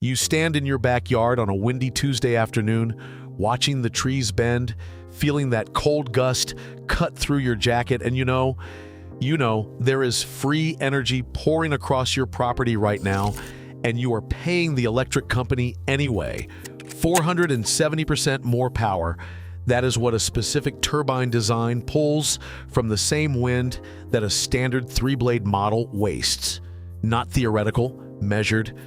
You stand in your backyard on a windy Tuesday afternoon, watching the trees bend, feeling that cold gust cut through your jacket, and you know there is free energy pouring across your property right now, and you are paying the electric company anyway. 470% more power. That is what a specific turbine design pulls from the same wind that a standard 3-blade model wastes. Not theoretical, measured.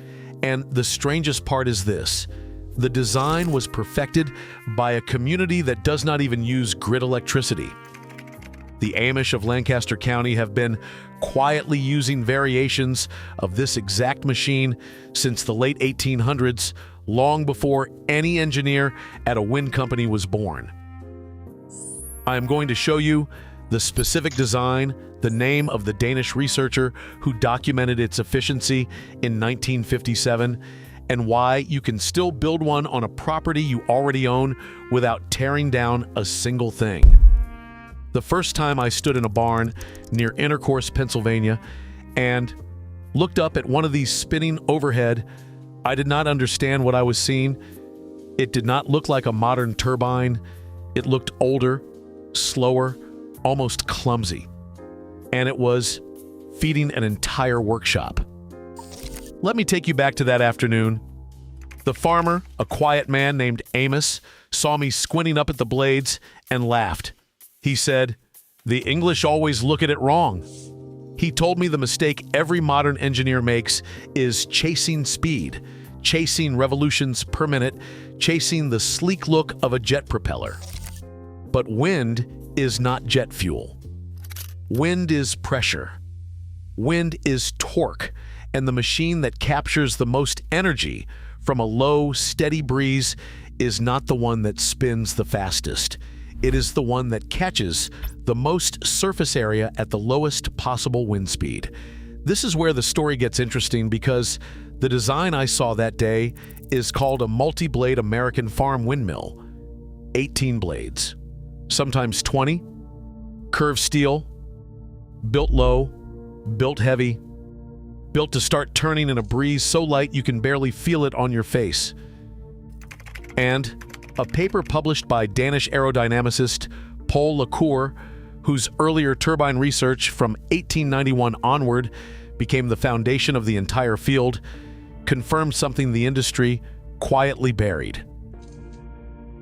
And the strangest part is this: the design was perfected by a community that does not even use grid electricity. The Amish of Lancaster County have been quietly using variations of this exact machine since the late 1800s, long before any engineer at a wind company was born. I am going to show you the specific design, the name of the Danish researcher who documented its efficiency in 1957, and why you can still build one on a property you already own without tearing down a single thing. The first time I stood in a barn near Intercourse, Pennsylvania, and looked up at one of these spinning overhead, I did not understand what I was seeing. It did not look like a modern turbine. It looked older, slower, almost clumsy. And it was feeding an entire workshop. Let me take you back to that afternoon. The farmer, a quiet man named Amos, saw me squinting up at the blades and laughed. He said, "The English always look at it wrong." He told me the mistake every modern engineer makes is chasing speed, chasing revolutions per minute, chasing the sleek look of a jet propeller. But wind is not jet fuel. Wind is pressure. Wind is torque, and the machine that captures the most energy from a low, steady breeze is not the one that spins the fastest. It is the one that catches the most surface area at the lowest possible wind speed. This is where the story gets interesting, because the design I saw that day is called a multi-blade American farm windmill. 18 blades, sometimes 20, curved steel, built low, built heavy, built to start turning in a breeze so light you can barely feel it on your face. And a paper published by Danish aerodynamicist Paul Lacour, whose earlier turbine research from 1891 onward became the foundation of the entire field, confirmed something the industry quietly buried.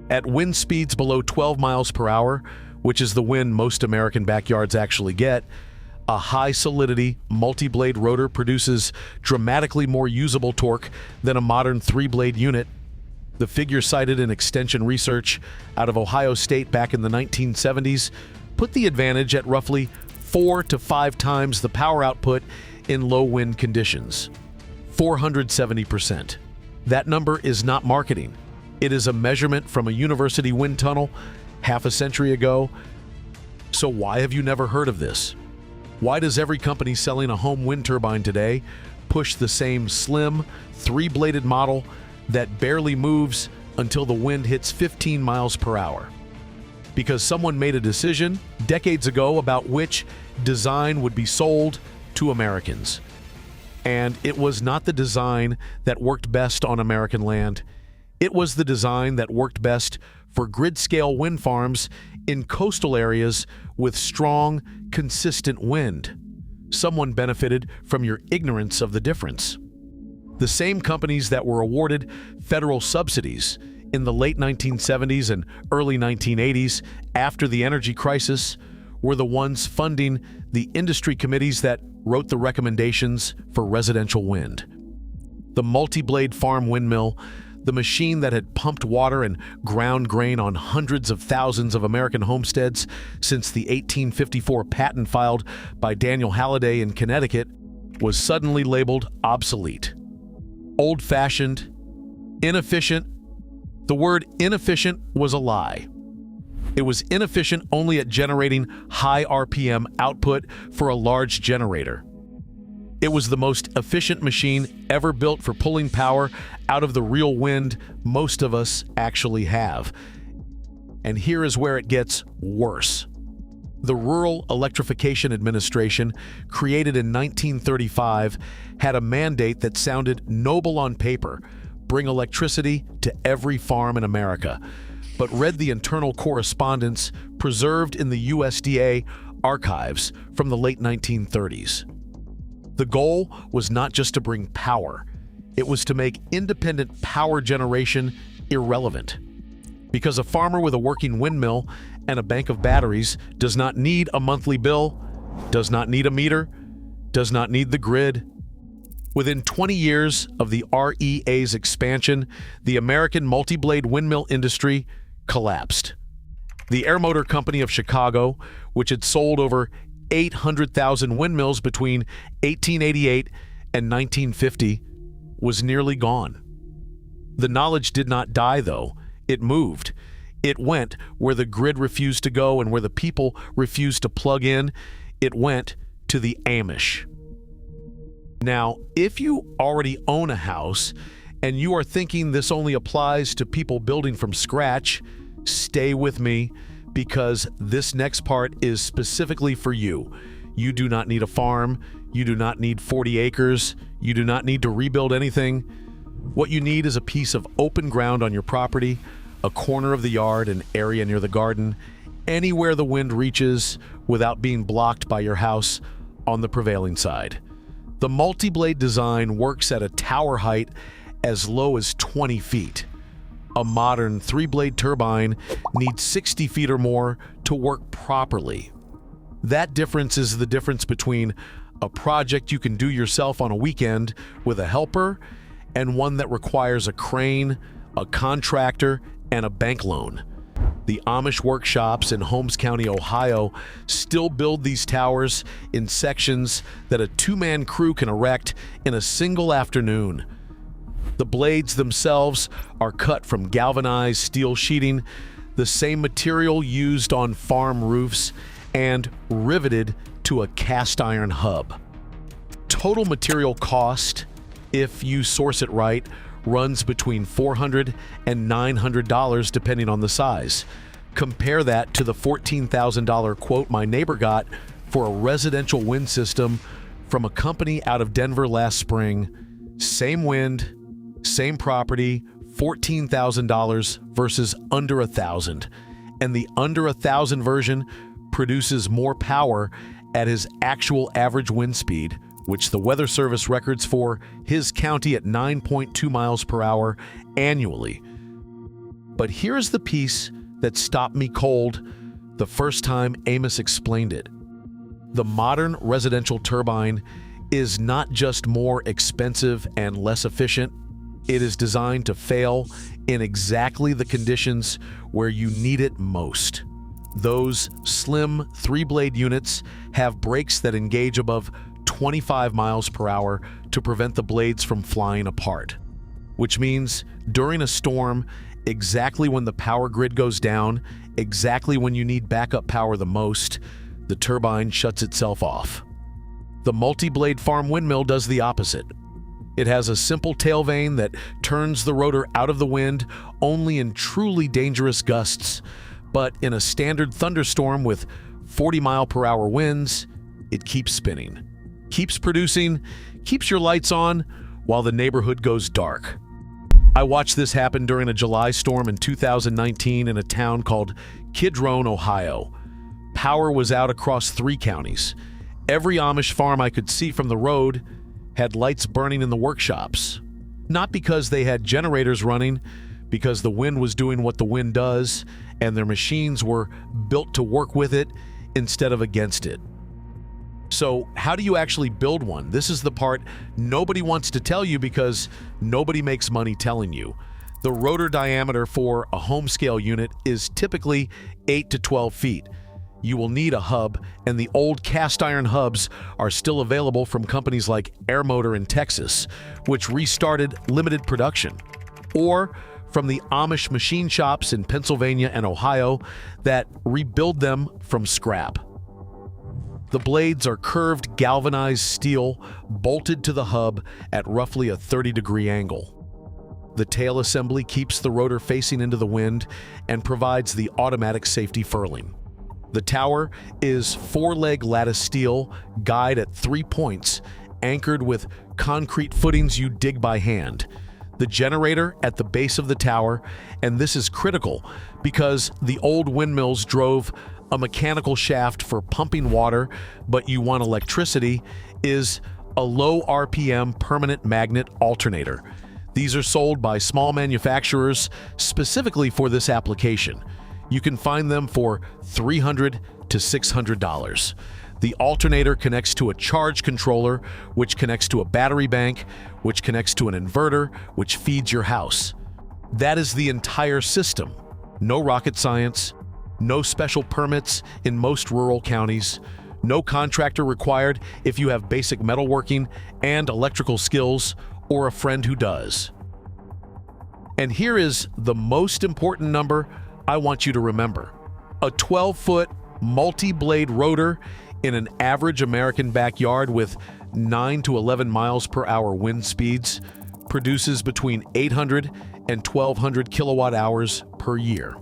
At wind speeds below 12 miles per hour, which is the wind most American backyards actually get, a high-solidity, multi-blade rotor produces dramatically more usable torque than a modern 3-blade unit. The figure cited in extension research out of Ohio State back in the 1970s put the advantage at roughly 4 to 5 times the power output in low wind conditions. 470%. That number is not marketing. It is a measurement from a university wind tunnel half a century ago. So why have you never heard of this? Why does every company selling a home wind turbine today push the same slim, 3-bladed model that barely moves until the wind hits 15 miles per hour? Because someone made a decision decades ago about which design would be sold to Americans. And it was not the design that worked best on American land. It was the design that worked best for grid-scale wind farms in coastal areas with strong, consistent wind. Someone benefited from your ignorance of the difference. The same companies that were awarded federal subsidies in the late 1970s and early 1980s after the energy crisis were the ones funding the industry committees that wrote the recommendations for residential wind. The multi-blade farm windmill, the machine that had pumped water and ground grain on hundreds of thousands of American homesteads since the 1854 patent filed by Daniel Halladay in Connecticut, was suddenly labeled obsolete. Old-fashioned, inefficient. The word inefficient was a lie. It was inefficient only at generating high RPM output for a large generator. It was the most efficient machine ever built for pulling power out of the real wind most of us actually have. And here is where it gets worse. The Rural Electrification Administration, created in 1935, had a mandate that sounded noble on paper, bring electricity to every farm in America, but read the internal correspondence preserved in the USDA archives from the late 1930s. The goal was not just to bring power, it was to make independent power generation irrelevant. Because a farmer with a working windmill and a bank of batteries does not need a monthly bill, does not need a meter, does not need the grid. Within 20 years of the REA's expansion, the American multi-blade windmill industry collapsed. The Aermotor Company of Chicago, which had sold over 800,000 windmills between 1888 and 1950, was nearly gone. The knowledge did not die, though. It moved. It went where the grid refused to go and where the people refused to plug in. It went to the Amish. Now, if you already own a house and you are thinking this only applies to people building from scratch, stay with me because this next part is specifically for you. You do not need a farm. You do not need 40 acres. You do not need to rebuild anything. What you need is a piece of open ground on your property, a corner of the yard, an area near the garden, anywhere the wind reaches without being blocked by your house on the prevailing side. The multi-blade design works at a tower height as low as 20 feet. A modern 3-blade turbine needs 60 feet or more to work properly. That difference is the difference between a project you can do yourself on a weekend with a helper and one that requires a crane, a contractor, and a bank loan. The Amish workshops in Holmes County, Ohio, still build these towers in sections that a 2-man crew can erect in a single afternoon. The blades themselves are cut from galvanized steel sheeting, the same material used on farm roofs, and riveted to a cast iron hub. Total material cost, if you source it right, runs between $400 and $900 depending on the size. Compare that to the $14,000 quote my neighbor got for a residential wind system from a company out of Denver last spring. Same wind, same property, $14,000 versus under $1,000. And the under $1,000 version produces more power at his actual average wind speed, which the Weather Service records for his county at 9.2 miles per hour annually. But here's the piece that stopped me cold the first time Amos explained it. The modern residential turbine is not just more expensive and less efficient, it is designed to fail in exactly the conditions where you need it most. Those slim 3-blade units have brakes that engage above 25 miles per hour to prevent the blades from flying apart, which means during a storm, exactly when the power grid goes down, exactly when you need backup power the most, the turbine shuts itself off. The multi-blade farm windmill does the opposite. It has a simple tail vane that turns the rotor out of the wind only in truly dangerous gusts, but in a standard thunderstorm with 40-mile-per-hour winds, it keeps spinning, keeps producing, keeps your lights on while the neighborhood goes dark. I watched this happen during a July storm in 2019 in a town called Kidron, Ohio. Power was out across 3 counties. Every Amish farm I could see from the road had lights burning in the workshops. Not because they had generators running, because the wind was doing what the wind does, and their machines were built to work with it instead of against it. So how do you actually build one? This is the part nobody wants to tell you because nobody makes money telling you. The rotor diameter for a home scale unit is typically 8 to 12 feet. You will need a hub, and the old cast iron hubs are still available from companies like Aermotor in Texas, which restarted limited production, or from the Amish machine shops in Pennsylvania and Ohio that rebuild them from scrap. The blades are curved galvanized steel bolted to the hub at roughly a 30-degree angle. The tail assembly keeps the rotor facing into the wind and provides the automatic safety furling. The tower is 4-leg lattice steel, guyed at 3 points, anchored with concrete footings you dig by hand. the generator at the base of the tower, and this is critical because the old windmills drove a mechanical shaft for pumping water, but you want electricity, is a low RPM permanent magnet alternator. These are sold by small manufacturers specifically for this application. You can find them for $300 to $600. The alternator connects to a charge controller, which connects to a battery bank, which connects to an inverter, which feeds your house. That is the entire system. No rocket science, no special permits in most rural counties, no contractor required if you have basic metalworking and electrical skills or a friend who does. And here is the most important number I want you to remember. A 12-foot multi-blade rotor in an average American backyard with 9 to 11 miles per hour wind speeds produces between 800 and 1,200 kilowatt hours per year.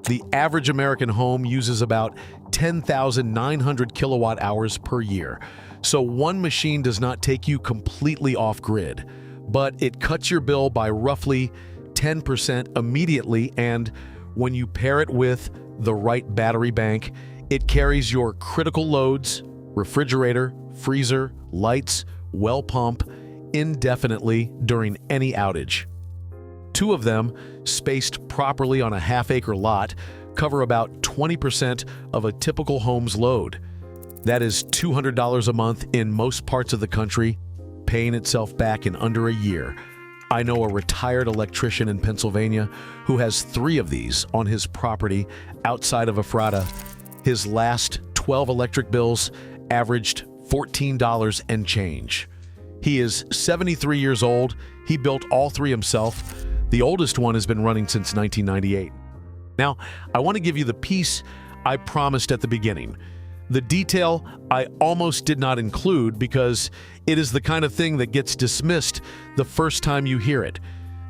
The average American home uses about 10,900 kilowatt hours per year. So one machine does not take you completely off grid, but it cuts your bill by roughly 10% immediately, and when you pair it with the right battery bank, it carries your critical loads, refrigerator, freezer, lights, well pump, indefinitely during any outage. Two of them, spaced properly on a half-acre lot, cover about 20% of a typical home's load. That is $200 a month in most parts of the country, paying itself back in under a year. I know a retired electrician in Pennsylvania who has 3 of these on his property outside of Ephrata. His last 12 electric bills averaged $14 and change. He is 73 years old. He built all 3 himself. The oldest one has been running since 1998. Now, I want to give you the piece I promised at the beginning. The detail I almost did not include because it is the kind of thing that gets dismissed the first time you hear it.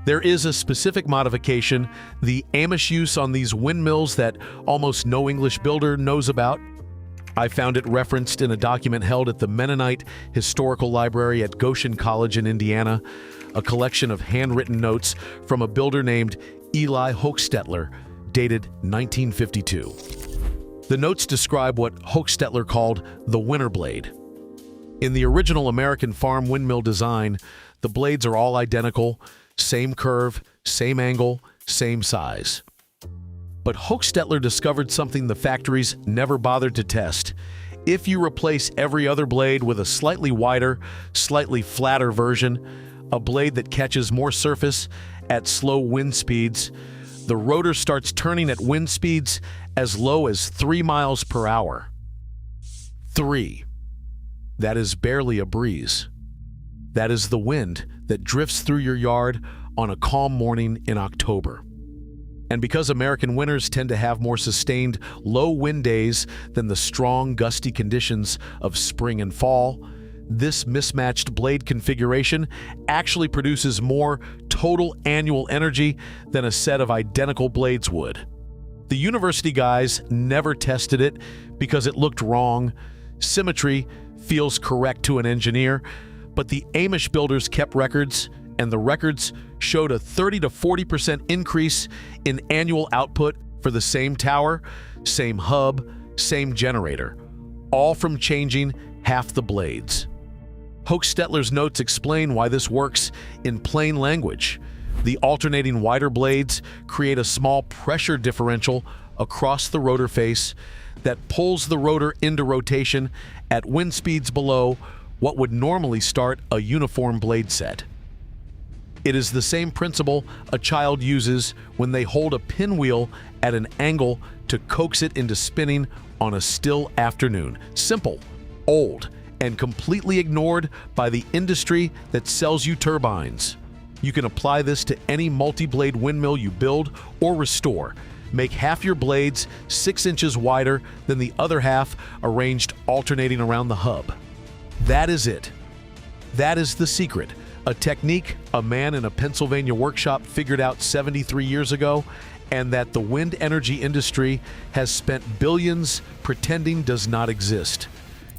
There is a specific modification, the Amish use on these windmills that almost no English builder knows about. I found it referenced in a document held at the Mennonite Historical Library at Goshen College in Indiana, a collection of handwritten notes from a builder named Eli Hochstetler, dated 1952. The notes describe what Hochstetler called the winter blade. In the original American farm windmill design, the blades are all identical, same curve, same angle, same size. But Hochstetler discovered something the factories never bothered to test. If you replace every other blade with a slightly wider, slightly flatter version, a blade that catches more surface at slow wind speeds, the rotor starts turning at wind speeds as low as 3 miles per hour. 3. That is barely a breeze. That is the wind that drifts through your yard on a calm morning in October. And because American winters tend to have more sustained low wind days than the strong, gusty conditions of spring and fall, this mismatched blade configuration actually produces more total annual energy than a set of identical blades would. The university guys never tested it because it looked wrong. Symmetry feels correct to an engineer, but the Amish builders kept records, and the records showed a 30 to 40% increase in annual output for the same tower, same hub, same generator, all from changing half the blades. Hochstetler's notes explain why this works in plain language. The alternating wider blades create a small pressure differential across the rotor face that pulls the rotor into rotation at wind speeds below what would normally start a uniform blade set. It is the same principle a child uses when they hold a pinwheel at an angle to coax it into spinning on a still afternoon. Simple, old, and completely ignored by the industry that sells you turbines. You can apply this to any multi-blade windmill you build or restore. Make half your blades 6 inches wider than the other half arranged alternating around the hub. That is it. That is the secret. A technique a man in a Pennsylvania workshop figured out 73 years ago, and that the wind energy industry has spent billions pretending does not exist.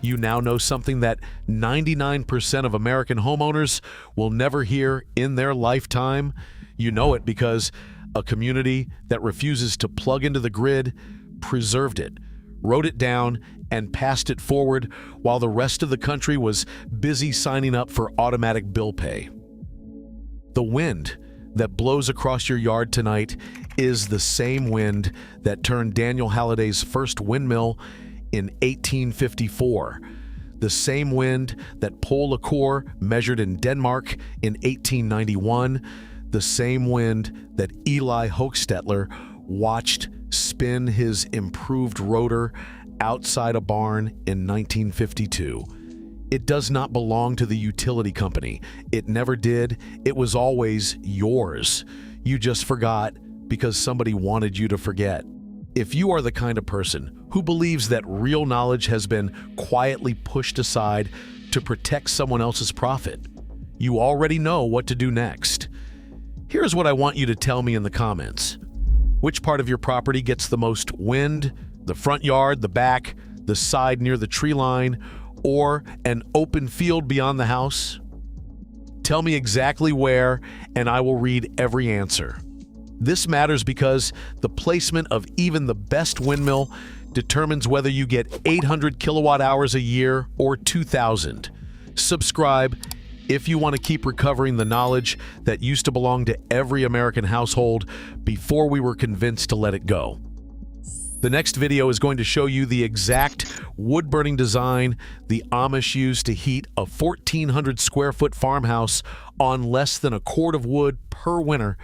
You now know something that 99% of American homeowners will never hear in their lifetime. You know it because a community that refuses to plug into the grid preserved it, wrote it down, and passed it forward while the rest of the country was busy signing up for automatic bill pay. The wind that blows across your yard tonight is the same wind that turned Daniel Halladay's first windmill in 1854, the same wind that Paul Lacour measured in Denmark in 1891, the same wind that Eli Hochstetler watched spin his improved rotor outside a barn in 1952. It does not belong to the utility company. It never did. It was always yours. You just forgot because somebody wanted you to forget. If you are the kind of person who believes that real knowledge has been quietly pushed aside to protect someone else's profit, you already know what to do next. Here's what I want you to tell me in the comments. Which part of your property gets the most wind? The front yard, the back, the side near the tree line, or an open field beyond the house? Tell me exactly where, and I will read every answer. This matters because the placement of even the best windmill determines whether you get 800 kilowatt hours a year or 2,000. Subscribe if you want to keep recovering the knowledge that used to belong to every American household before we were convinced to let it go. The next video is going to show you the exact wood-burning design the Amish use to heat a 1,400 square foot farmhouse on less than a cord of wood per winter,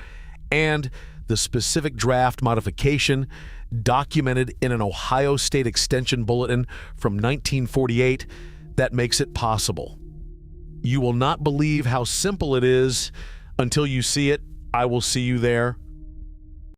and the specific draft modification documented in an Ohio State Extension Bulletin from 1948 that makes it possible. You will not believe how simple it is until you see it. I will see you there.